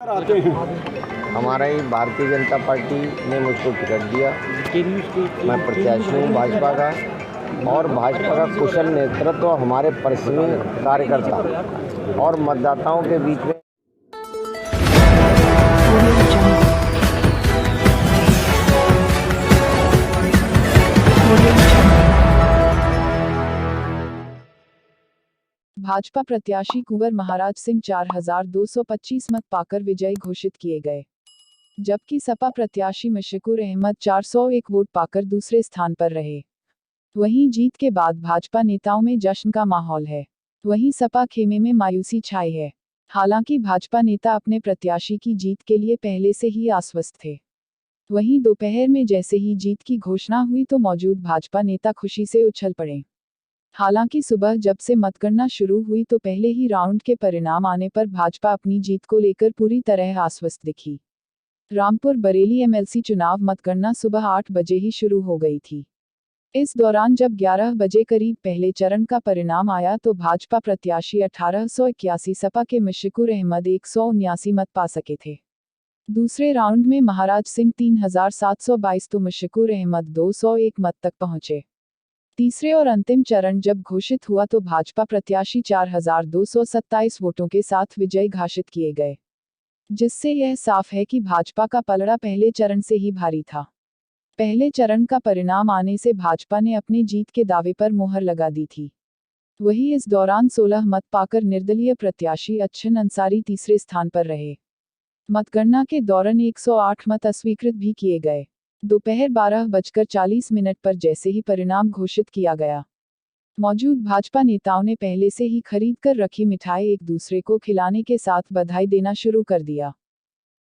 आते हैं। हमारा ही भारतीय जनता पार्टी ने मुझको टिकट दिया। मैं प्रत्याशी हूँ भाजपा का, और भाजपा का कुशल नेतृत्व हमारे परिश्रमी कार्यकर्ता और मतदाताओं के बीच में भाजपा प्रत्याशी कुंवर महाराज सिंह 4225 मत पाकर विजयी घोषित किए गए, जबकि सपा प्रत्याशी मुशक्कुर अहमद 401 वोट पाकर दूसरे स्थान पर रहे। वहीं जीत के बाद भाजपा नेताओं में जश्न का माहौल है, वहीं सपा खेमे में मायूसी छाई है। हालांकि भाजपा नेता अपने प्रत्याशी की जीत के लिए पहले से ही आश्वस्त थे। वहीं दोपहर में जैसे ही जीत की घोषणा हुई तो मौजूद भाजपा नेता खुशी से उछल पड़े। हालांकि सुबह जब से मतगणना शुरू हुई तो पहले ही राउंड के परिणाम आने पर भाजपा अपनी जीत को लेकर पूरी तरह आश्वस्त दिखी। रामपुर बरेली एमएलसी चुनाव मतगणना सुबह 8 बजे ही शुरू हो गई थी। इस दौरान जब 11 बजे करीब पहले चरण का परिणाम आया तो भाजपा प्रत्याशी 1881, सपा के मुशक्कुर अहमद 179 मत पा सके थे। दूसरे राउंड में महाराज सिंह 3722 तो मुशक्कुर अहमद 201 मत तक पहुंचे। तीसरे और अंतिम चरण जब घोषित हुआ तो भाजपा प्रत्याशी 4227 वोटों के साथ विजयी घोषित किए गए, जिससे यह साफ है कि भाजपा का पलड़ा पहले चरण से ही भारी था। पहले चरण का परिणाम आने से भाजपा ने अपनी जीत के दावे पर मोहर लगा दी थी। वहीं इस दौरान 16 मत पाकर निर्दलीय प्रत्याशी अच्छन अंसारी तीसरे स्थान पर रहे। मतगणना के दौरान 108 मत अस्वीकृत भी किए गए। दोपहर 12:40 पर जैसे ही परिणाम घोषित किया गया, मौजूद भाजपा नेताओं ने पहले से ही खरीद कर रखी मिठाई एक दूसरे को खिलाने के साथ बधाई देना शुरू कर दिया।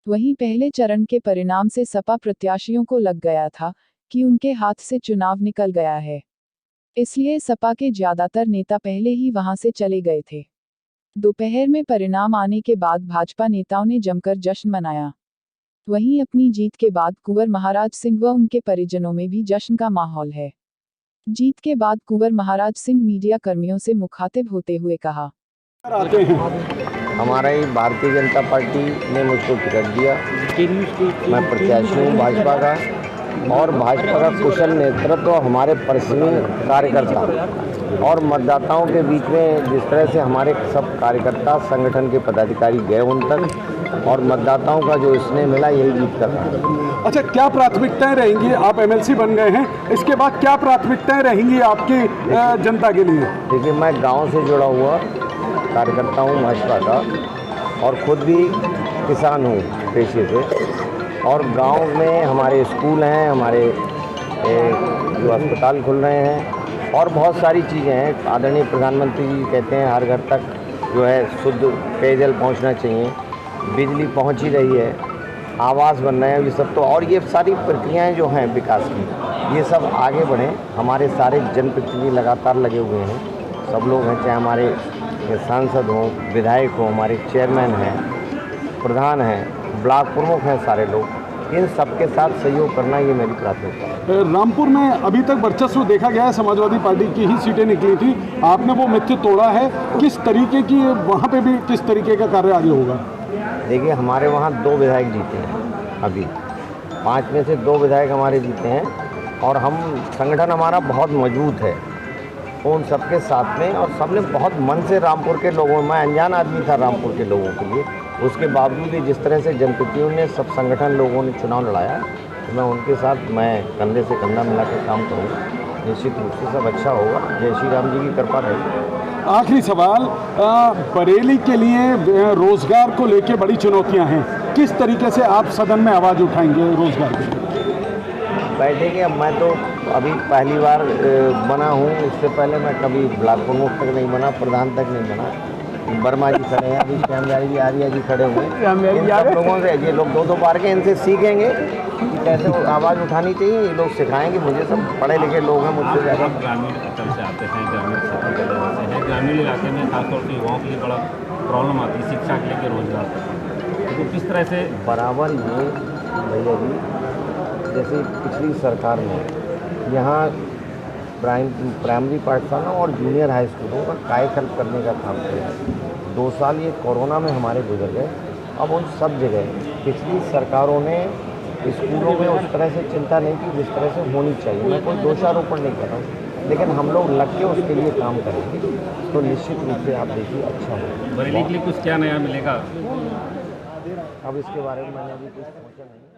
वहीं पहले चरण के परिणाम से सपा प्रत्याशियों को लग गया था कि उनके हाथ से चुनाव निकल गया है, इसलिए सपा के ज्यादातर नेता पहले ही वहां से चले गए थे। दोपहर में परिणाम आने के बाद भाजपा नेताओं ने जमकर जश्न मनाया। वहीं अपनी जीत के बाद कुंवर महाराज सिंह व उनके परिजनों में भी जश्न का माहौल है। जीत के बाद कुंवर महाराज सिंह मीडिया कर्मियों से मुखातिब होते हुए कहा, आते हैं। हमारा ही भारतीय जनता पार्टी ने मुझको टिकट दिया। मैं प्रत्याशी हूँ भाजपा का, और भाजपा का कुशल नेतृत्व हमारे परिश्रमी कार्यकर्ता और मतदाताओं के बीच में जिस तरह से हमारे सब कार्यकर्ता संगठन के पदाधिकारी गए उन तक, और मतदाताओं का जो स्नेह मिला, यही जीत कर रहा है। अच्छा, क्या प्राथमिकताएं रहेंगी? आप एमएलसी बन गए हैं, इसके बाद क्या प्राथमिकताएं रहेंगी आपकी जनता के लिए? देखिए, मैं गांव से जुड़ा हुआ कार्यकर्ता हूँ भाजपा का, और खुद भी किसान हूँ पेशे से। और गांव में हमारे स्कूल हैं, हमारे जो अस्पताल खुल रहे हैं, और बहुत सारी चीज़ें हैं। आदरणीय प्रधानमंत्री जी कहते हैं हर घर तक जो है शुद्ध पेयजल पहुंचना चाहिए, बिजली पहुंच ही रही है, आवास बन रहे हैं, ये सब तो, और ये सारी प्रक्रियाएं जो हैं विकास की, ये सब आगे बढ़ें। हमारे सारे जनप्रतिनिधि लगातार लगे हुए हैं, सब लोग हैं, चाहे हमारे सांसद हों, विधायक हों, हमारे चेयरमैन हैं, प्रधान हैं, ब्लॉक प्रमुख हैं, सारे लोग, इन सबके साथ सहयोग करना ये मेरी प्राथमिकता है। रामपुर में अभी तक वर्चस्व देखा गया है, समाजवादी पार्टी की ही सीटें निकली थी, आपने वो मिथ्य तोड़ा है। किस तरीके की वहाँ पे भी किस तरीके का कार्य आगे होगा? देखिए, हमारे वहाँ 2 विधायक जीते हैं, अभी 5 में से 2 विधायक हमारे जीते हैं, और हम संगठन हमारा बहुत मजबूत है उन सबके साथ में, और सबने बहुत मन से रामपुर के लोगों, मैं अनजान आदमी था रामपुर के लोगों के लिए, उसके बावजूद भी जिस तरह से जनप्रतिनिधियों ने, सब संगठन लोगों ने चुनाव लड़ाया, तो मैं उनके साथ मैं कंधे से कंधा मिला के काम करूँगा। निश्चित रूप से सब अच्छा होगा। जय श्री राम जी की कृपा रहेगी। आखिरी सवाल, बरेली के लिए रोजगार को लेकर बड़ी चुनौतियां हैं, किस तरीके से आप सदन में आवाज़ उठाएंगे रोजगार की? बैठेंगे। अब मैं तो अभी पहली बार बना हूँ, इससे पहले मैं कभी ब्लॉक प्रमुख तक नहीं बना, प्रधान तक नहीं बना। वर्मा जी खड़े हैं, अभी श्यामलाल जी, आर्या जी खड़े हुए हैं, इन सब लोगों से, ये लोग 2-2 बार के, इनसे सीखेंगे कि कैसे आवाज़ उठानी चाहिए। ये लोग सिखाएंगे, मुझे सब पढ़े लिखे लोग हैं मुझसे ज़्यादा। ग्रामीण अंचल से आते हैं, ग्रामीण क्षेत्र के लोगों से हैं, ग्रामीण इलाके में खासतौर से युवाओं के लिए बड़ा प्रॉब्लम आती है शिक्षा के लेकर, रोजगार तक, तो किस तरह से बराबर ये भैया जी, जैसे पिछली सरकार में यहाँ प्राइमरी पाठशाला और जूनियर हाई स्कूलों का कायाकल्प करने का काम किया। 2 साल ये कोरोना में हमारे गुजर गए, अब उन सब जगह पिछली सरकारों ने स्कूलों में उस तरह से चिंता नहीं की जिस तरह से होनी चाहिए। मैं कोई दोषारोपण नहीं कर रहा हूँ, लेकिन हम लोग लग के उसके लिए काम करेंगे तो निश्चित रूप से आप देखिए अच्छा होगा। बरेली के लिए कुछ क्या नया मिलेगा? अब इसके बारे में मैंने अभी कुछ सोचा नहीं।